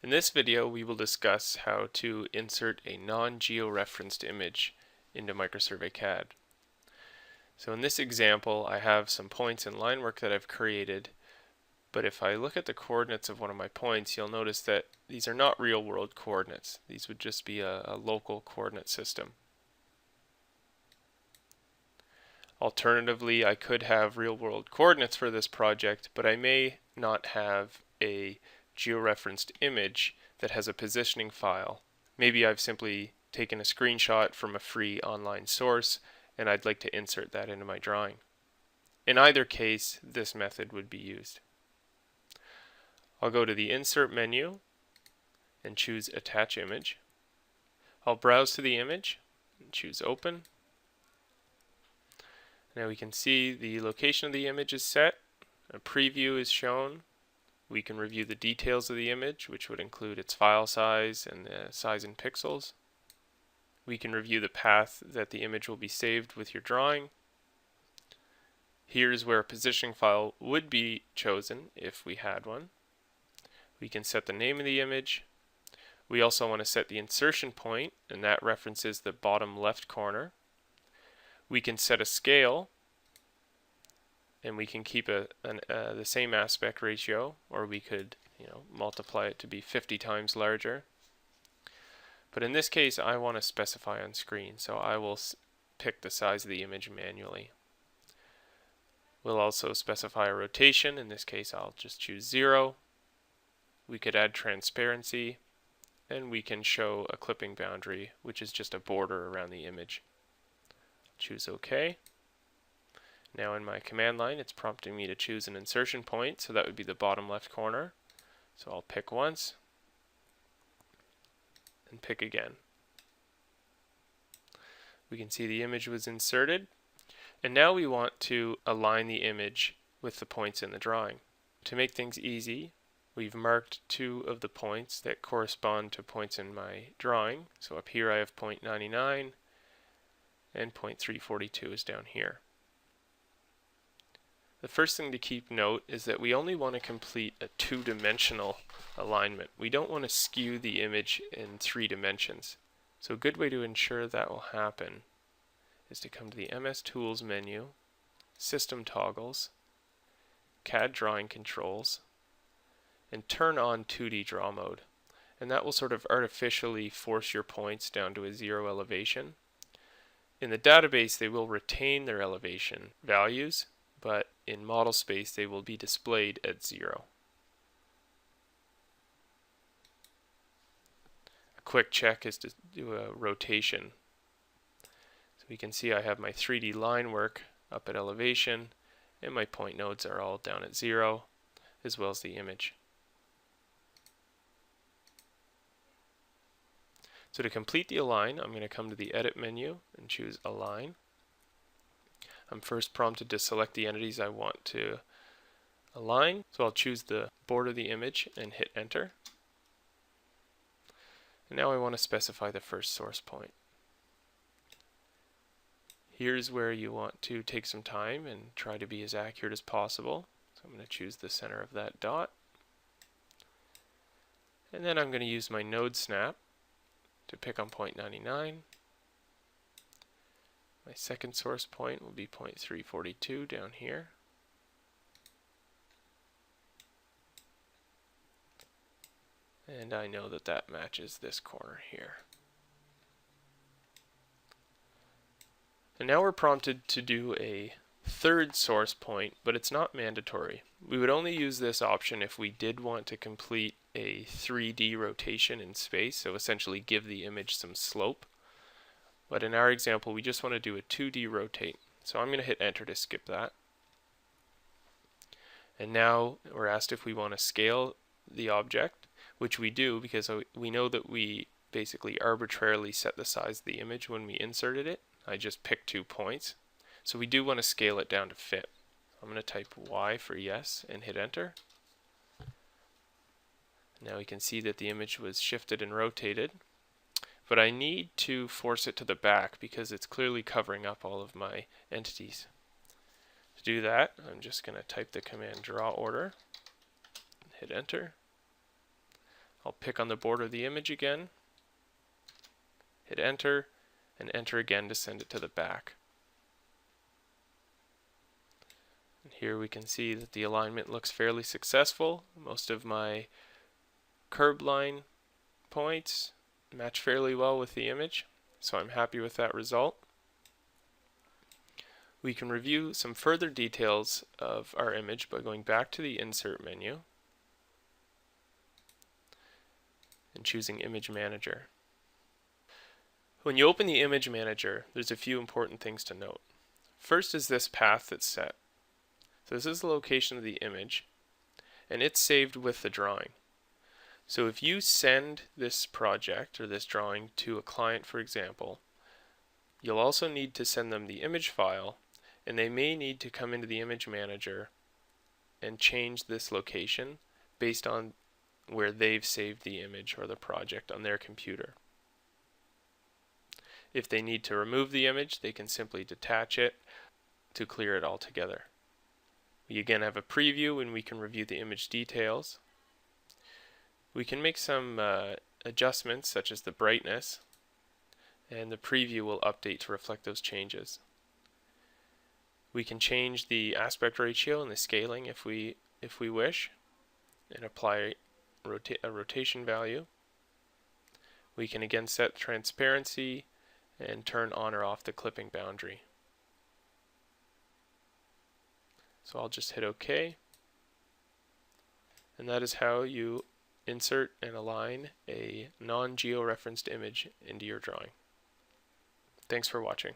In this video, we will discuss how to insert a non-georeferenced image into Microsurvey CAD. So in this example, I have some points and line work that I've created, but if I look at the coordinates of one of my points, you'll notice that these are not real-world coordinates. These would just be a local coordinate system. Alternatively, I could have real-world coordinates for this project, but I may not have a georeferenced image that has a positioning file. Maybe I've simply taken a screenshot from a free online source and I'd like to insert that into my drawing. In either case, this method would be used. I'll go to the Insert menu and choose Attach Image. I'll browse to the image and choose Open. Now we can see the location of the image is set, a preview is shown. We can review the details of the image, which would include its file size and the size in pixels. We can review the path that the image will be saved with your drawing. Here's where a positioning file would be chosen if we had one. We can set the name of the image. We also want to set the insertion point, and that references the bottom left corner. We can set a scale, and we can keep the same aspect ratio, or we could multiply it to be 50 times larger. But in this case, I want to specify on screen, so I will pick the size of the image manually. We'll also specify a rotation. In this case, I'll just choose 0. We could add transparency, and we can show a clipping boundary, which is just a border around the image. Choose OK. Now in my command line, it's prompting me to choose an insertion point, so that would be the bottom left corner. So I'll pick once and pick again. We can see the image was inserted, and now we want to align the image with the points in the drawing. To make things easy, we've marked 2 of the points that correspond to points in my drawing. So up here I have point 99, and point 342 is down here. The first thing to keep note is that we only want to complete a 2-dimensional alignment. We don't want to skew the image in 3 dimensions. So a good way to ensure that will happen is to come to the MS Tools menu, System Toggles, CAD Drawing Controls, and turn on 2D Draw Mode. And that will sort of artificially force your points down to a 0 elevation. In the database, they will retain their elevation values, but in model space, they will be displayed at 0. A quick check is to do a rotation. So we can see I have my 3D line work up at elevation, and my point nodes are all down at 0, as well as the image. So to complete the align, I'm going to come to the Edit menu and choose Align. I'm first prompted to select the entities I want to align. So I'll choose the border of the image and hit Enter. And now I want to specify the first source point. Here's where you want to take some time and try to be as accurate as possible. So I'm going to choose the center of that dot. And then I'm going to use my node snap to pick on point 99. My second source point will be point 342 down here. And I know that that matches this corner here. And now we're prompted to do a third source point, but it's not mandatory. We would only use this option if we did want to complete a 3D rotation in space, so essentially give the image some slope. But in our example, we just want to do a 2D rotate. So I'm going to hit Enter to skip that. And now we're asked if we want to scale the object, which we do because we know that we basically arbitrarily set the size of the image when we inserted it. I just picked 2 points. So we do want to scale it down to fit. I'm going to type Y for yes and hit Enter. Now we can see that the image was shifted and rotated. But I need to force it to the back because it's clearly covering up all of my entities. To do that, I'm just going to type the command draw order, hit Enter. I'll pick on the border of the image again, hit enter, and enter again to send it to the back. And here we can see that the alignment looks fairly successful. Most of my curb line points match fairly well with the image, so I'm happy with that result. We can review some further details of our image by going back to the Insert menu and choosing Image Manager. When you open the Image Manager, there's a few important things to note. First is this path that's set. So this is the location of the image, and it's saved with the drawing. So if you send this project or this drawing to a client, for example, you'll also need to send them the image file, and they may need to come into the Image Manager and change this location based on where they've saved the image or the project on their computer. If they need to remove the image, they can simply detach it to clear it altogether. We again have a preview and we can review the image details. We can make some adjustments such as the brightness, and the preview will update to reflect those changes. We can change the aspect ratio and the scaling if we wish, and apply a rotation value. We can again set transparency and turn on or off the clipping boundary. So I'll just hit OK, and that is how you insert and align a non-georeferenced image into your drawing. Thanks for watching.